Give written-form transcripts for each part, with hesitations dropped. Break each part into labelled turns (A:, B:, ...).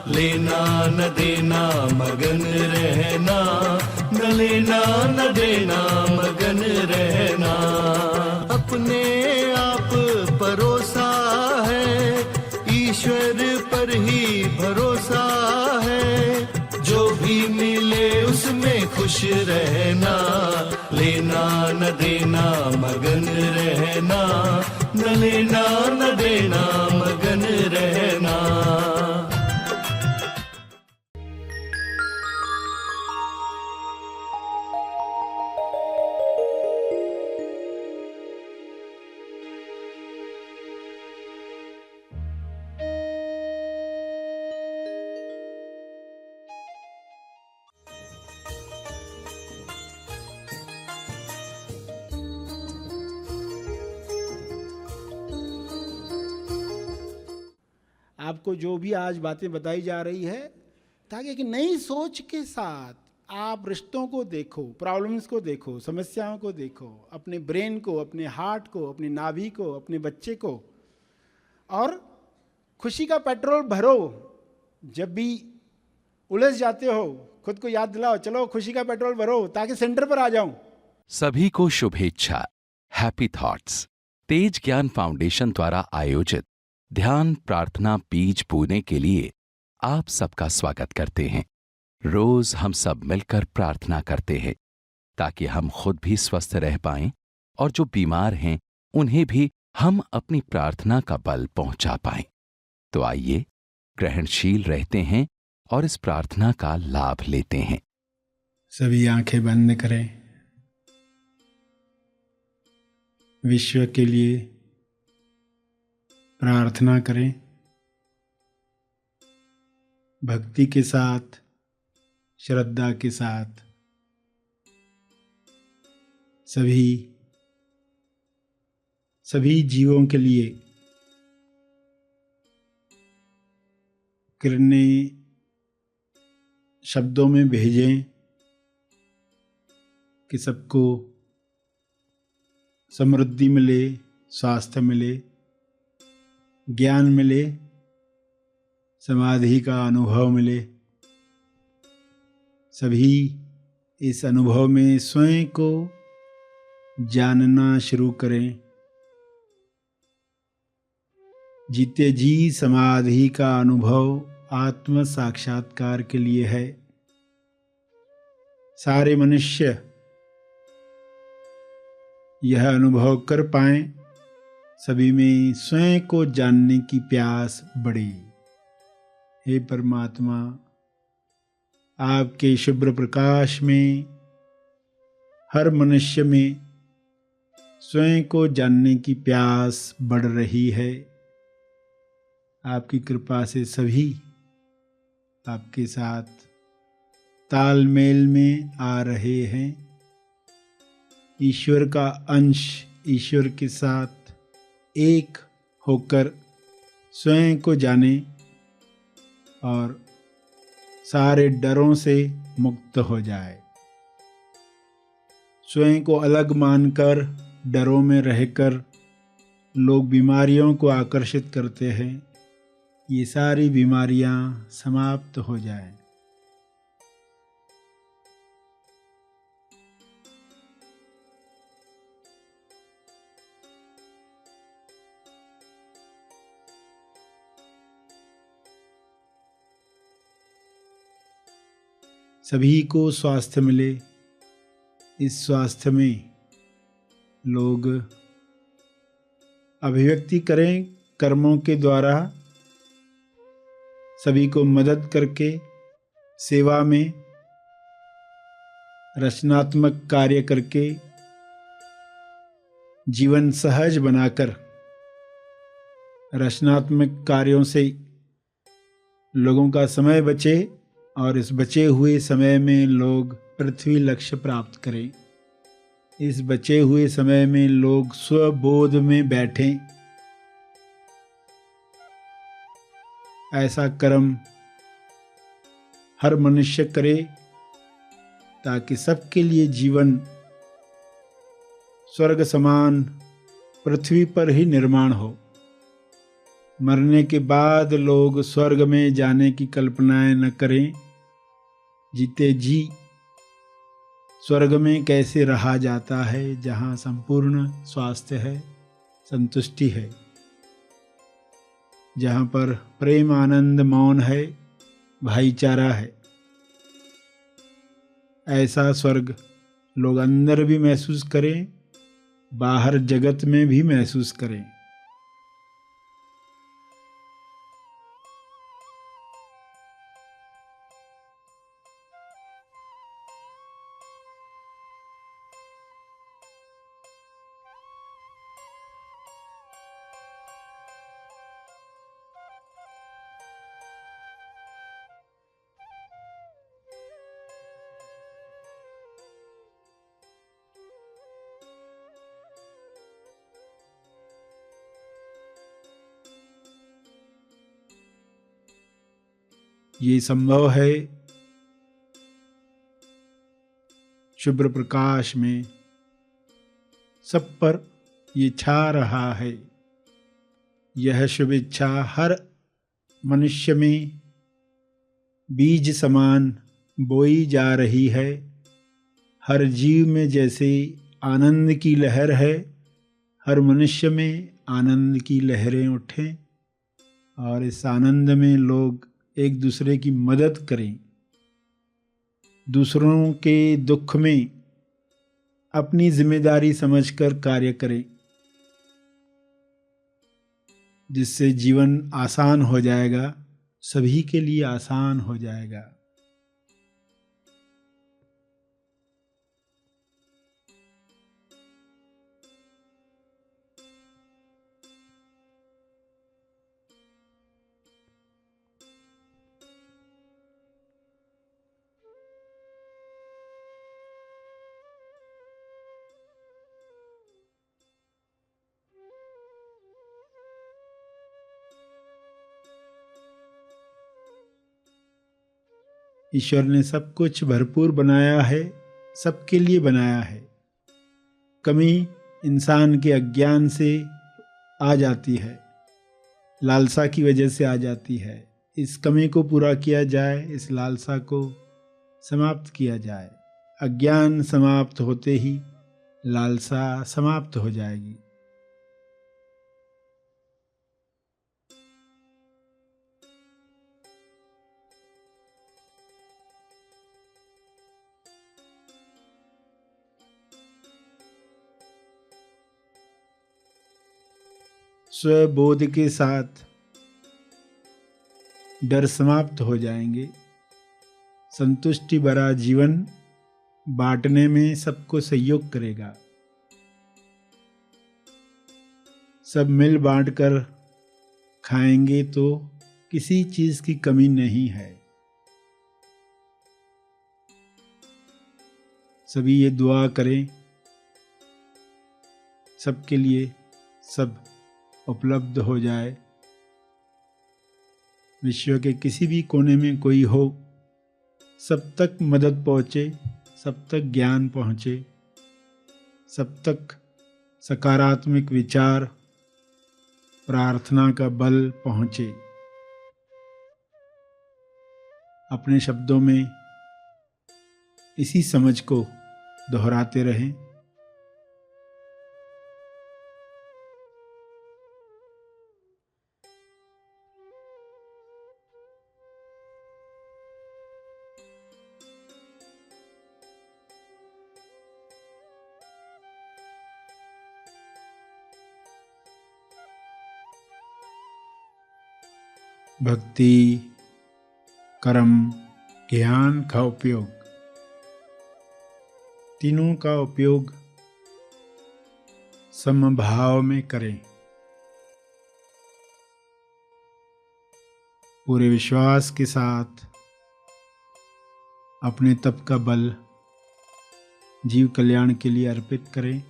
A: लेना न देना मगन रहना, न लेना न देना मगन रहना। अपने आप परोसा है, ईश्वर पर ही भरोसा है। जो भी मिले उसमें खुश रहना, लेना न देना मगन रहना, न लेना न देना मगन रहना।
B: आपको जो भी आज बातें बताई जा रही है, ताकि एक नई सोच के साथ आप रिश्तों को देखो, प्रॉब्लम्स को देखो, समस्याओं को देखो, अपने ब्रेन को, अपने हार्ट को, अपनी नाभि को, अपने बच्चे को, और खुशी का पेट्रोल भरो। जब भी उलझ जाते हो खुद को याद दिलाओ, चलो खुशी का पेट्रोल भरो ताकि सेंटर पर आ जाऊं।
C: सभी को शुभेच्छा। हैप्पी थॉट्स तेज ज्ञान फाउंडेशन द्वारा आयोजित ध्यान प्रार्थना बीज बोने के लिए आप सबका स्वागत करते हैं। रोज हम सब मिलकर प्रार्थना करते हैं ताकि हम खुद भी स्वस्थ रह पाएं और जो बीमार हैं उन्हें भी हम अपनी प्रार्थना का बल पहुंचा पाएं। तो आइए ग्रहणशील रहते हैं और इस प्रार्थना का लाभ लेते हैं।
B: सभी आंखें बंद करें। विश्व के लिए प्रार्थना करें, भक्ति के साथ, श्रद्धा के साथ। सभी जीवों के लिए किरणें शब्दों में भेजें कि सबको समृद्धि मिले, स्वास्थ्य मिले, ज्ञान मिले, समाधि का अनुभव मिले। सभी इस अनुभव में स्वयं को जानना शुरू करें। जीते जी समाधि का अनुभव आत्म साक्षात्कार के लिए है। सारे मनुष्य यह अनुभव कर पाएं, सभी में स्वयं को जानने की प्यास बढ़े। हे परमात्मा, आपके शुभ्र प्रकाश में हर मनुष्य में स्वयं को जानने की प्यास बढ़ रही है। आपकी कृपा से सभी आपके साथ तालमेल में आ रहे हैं। ईश्वर का अंश ईश्वर के साथ एक होकर स्वयं को जाने और सारे डरों से मुक्त हो जाए। स्वयं को अलग मानकर डरों में रहकर लोग बीमारियों को आकर्षित करते हैं। ये सारी बीमारियां समाप्त हो जाएं। सभी को स्वास्थ्य मिले। इस स्वास्थ्य में लोग अभिव्यक्ति करें कर्मों के द्वारा, सभी को मदद करके सेवा में रचनात्मक कार्य करके जीवन सहज बनाकर रचनात्मक कार्यों से लोगों का समय बचे और इस बचे हुए समय में लोग पृथ्वी लक्ष्य प्राप्त करें। इस बचे हुए समय में लोग स्वबोध में बैठें। ऐसा कर्म हर मनुष्य करे ताकि सबके लिए जीवन स्वर्ग समान पृथ्वी पर ही निर्माण हो। मरने के बाद लोग स्वर्ग में जाने की कल्पनाएं न करें। जीते जी स्वर्ग में कैसे रहा जाता है, जहाँ संपूर्ण स्वास्थ्य है, संतुष्टि है, जहाँ पर प्रेम, आनंद, मौन है, भाईचारा है। ऐसा स्वर्ग लोग अंदर भी महसूस करें, बाहर जगत में भी महसूस करें। ये संभव है शुभ्र प्रकाश में, सब पर ये छा रहा है। यह शुभ इच्छा हर मनुष्य में बीज समान बोई जा रही है। हर जीव में जैसे आनंद की लहर है, हर मनुष्य में आनंद की लहरें उठें और इस आनंद में लोग एक दूसरे की मदद करें। दूसरों के दुख में अपनी जिम्मेदारी समझकर कार्य करें, जिससे जीवन आसान हो जाएगा, सभी के लिए आसान हो जाएगा। ईश्वर ने सब कुछ भरपूर बनाया है, सबके लिए बनाया है। कमी इंसान के अज्ञान से आ जाती है, लालसा की वजह से आ जाती है। इस कमी को पूरा किया जाए, इस लालसा को समाप्त किया जाए। अज्ञान समाप्त होते ही लालसा समाप्त हो जाएगी। स्वबोध के साथ डर समाप्त हो जाएंगे। संतुष्टि भरा जीवन बांटने में सबको सहयोग करेगा। सब मिल बांट कर खाएंगे तो किसी चीज की कमी नहीं है। सभी ये दुआ करें, सबके लिए सब उपलब्ध हो जाए। विश्व के किसी भी कोने में कोई हो, सब तक मदद पहुँचे, सब तक ज्ञान पहुँचे, सब तक सकारात्मक विचार, प्रार्थना का बल पहुँचे। अपने शब्दों में इसी समझ को दोहराते रहें। भक्ति, कर्म, ज्ञान का उपयोग, तीनों का उपयोग समभाव में करें। पूरे विश्वास के साथ अपने तप का बल जीव कल्याण के लिए अर्पित करें।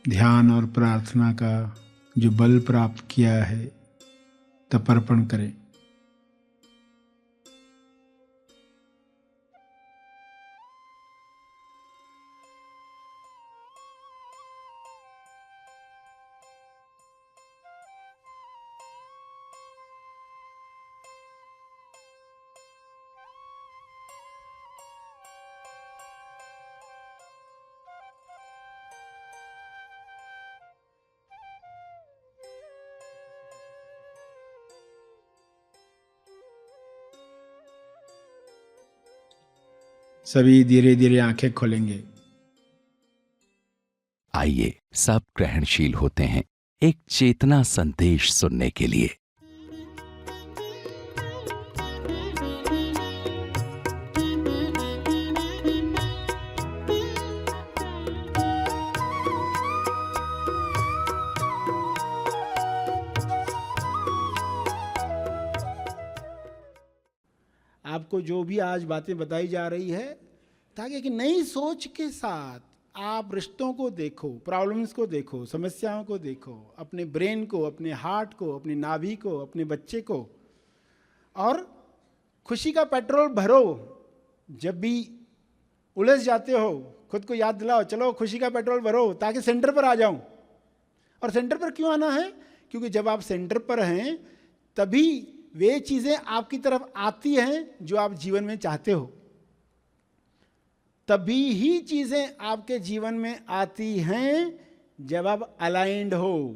B: ध्यान और प्रार्थना का जो बल प्राप्त किया है, तपर्पण करें। सभी धीरे धीरे आंखें खोलेंगे।
C: आइए सब ग्रहणशील होते हैं एक चेतना संदेश सुनने के लिए।
B: आपको जो भी आज बातें बताई जा रही है, ताकि एक नई सोच के साथ आप रिश्तों को देखो, प्रॉब्लम्स को देखो, समस्याओं को देखो, अपने ब्रेन को, अपने हार्ट को, अपनी नाभि को, अपने बच्चे को, और खुशी का पेट्रोल भरो। जब भी उलझ जाते हो खुद को याद दिलाओ, चलो खुशी का पेट्रोल भरो ताकि सेंटर पर आ जाऊं। और सेंटर पर क्यों आना है? क्योंकि जब आप सेंटर पर हैं तभी वे चीज़ें आपकी तरफ आती हैं जो आप जीवन में चाहते हो। तभी ही चीज़ें आपके जीवन में आती हैं जब आप अलाइंड हो।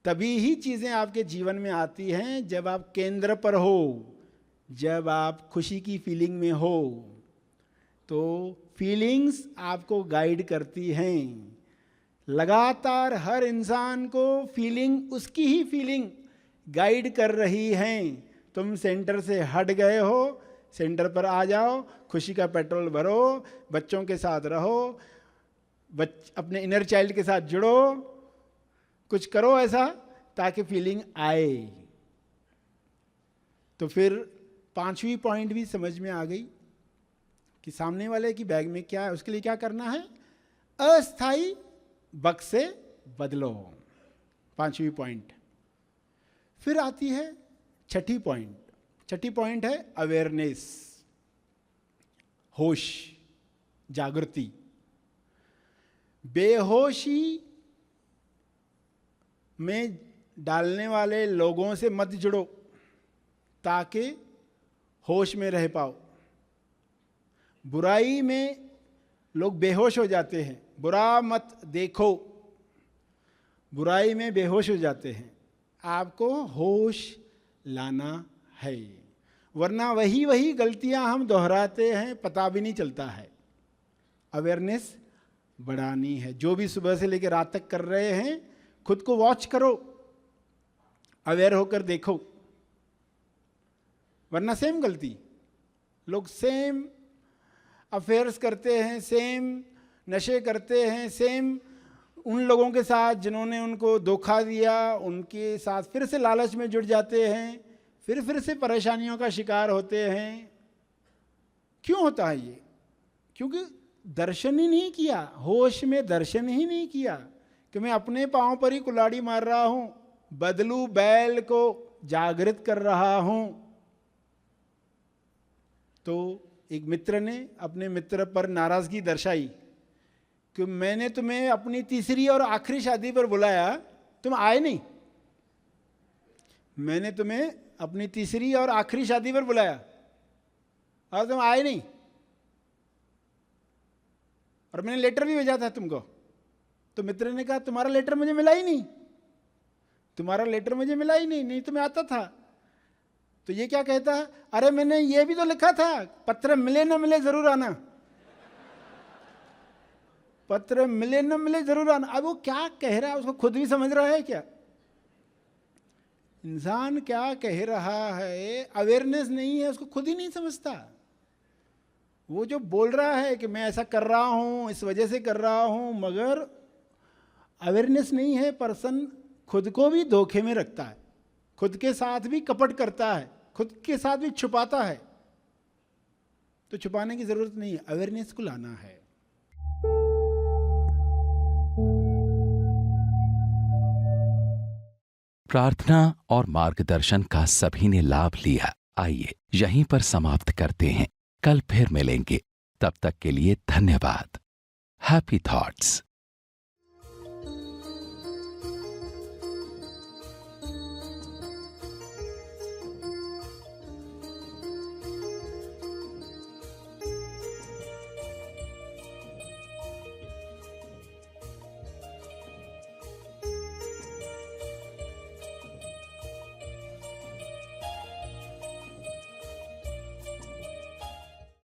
B: तभी ही चीज़ें आपके जीवन में आती हैं जब आप केंद्र पर हो, जब आप खुशी की फीलिंग में हो। तो फीलिंग्स आपको गाइड करती हैं। लगातार हर इंसान को फीलिंग, उसकी ही फीलिंग गाइड कर रही हैं। तुम सेंटर से हट गए हो, सेंटर पर आ जाओ, खुशी का पेट्रोल भरो, बच्चों के साथ रहो, अपने इनर चाइल्ड के साथ जुड़ो, कुछ करो ऐसा ताकि फीलिंग आए। तो फिर 5वीं पॉइंट भी समझ में आ गई कि सामने वाले की बैग में क्या है, उसके लिए क्या करना है। अस्थाई बक्स से बदलो, 5वीं पॉइंट। फिर आती है 6ठी पॉइंट। 6ठी पॉइंट है अवेयरनेस, होश, जागृति। बेहोशी में डालने वाले लोगों से मत जुड़ो ताकि होश में रह पाओ। बुराई में लोग बेहोश हो जाते हैं, बुरा मत देखो, बुराई में बेहोश हो जाते हैं। आपको होश लाना है, वरना वही गलतियां हम दोहराते हैं, पता भी नहीं चलता है। अवेयरनेस बढ़ानी है। जो भी सुबह से लेकर रात तक कर रहे हैं, खुद को वॉच करो, अवेयर होकर देखो, वरना सेम गलती। लोग सेम अफेयर्स करते हैं, सेम नशे करते हैं, सेम उन लोगों के साथ जिन्होंने उनको धोखा दिया, उनके साथ फिर से लालच में जुड़ जाते हैं, फिर से परेशानियों का शिकार होते हैं। क्यों होता है ये? क्योंकि दर्शन ही नहीं किया, होश में दर्शन ही नहीं किया कि मैं अपने पांव पर ही कुल्हाड़ी मार रहा हूं, बदलू बैल को जागृत कर रहा हूं। तो एक मित्र ने अपने मित्र पर नाराजगी दर्शाई कि मैंने तुम्हें अपनी तीसरी और आखिरी शादी पर बुलाया, तुम आए नहीं। मैंने तुम्हें अपनी तीसरी और आखिरी शादी पर बुलाया और तुम आए नहीं, और मैंने लेटर भी भेजा था तुमको। तो मित्र ने कहा तुम्हारा लेटर मुझे मिला ही नहीं, तुम्हारा लेटर मुझे मिला ही नहीं, नहीं तो मैं आता था। तो ये क्या कहता है, अरे मैंने ये भी तो लिखा था, पत्र मिले न मिले जरूर आना, पत्र मिले न मिले जरूर आना। अब वो क्या कह रहा है उसको खुद भी समझ रहा है क्या? इंसान क्या कह रहा है, अवेयरनेस नहीं है, उसको खुद ही नहीं समझता। वो जो बोल रहा है कि मैं ऐसा कर रहा हूं, इस वजह से कर रहा हूं, मगर अवेयरनेस नहीं है। पर्सन खुद को भी धोखे में रखता है, खुद के साथ भी कपट करता है, खुद के साथ भी छुपाता है। तो छुपाने की जरूरत नहीं है, अवेयरनेस को लाना है।
C: प्रार्थना और मार्गदर्शन का सभी ने लाभ लिया। आइए यहीं पर समाप्त करते हैं, कल फिर मिलेंगे। तब तक के लिए धन्यवाद। Happy thoughts.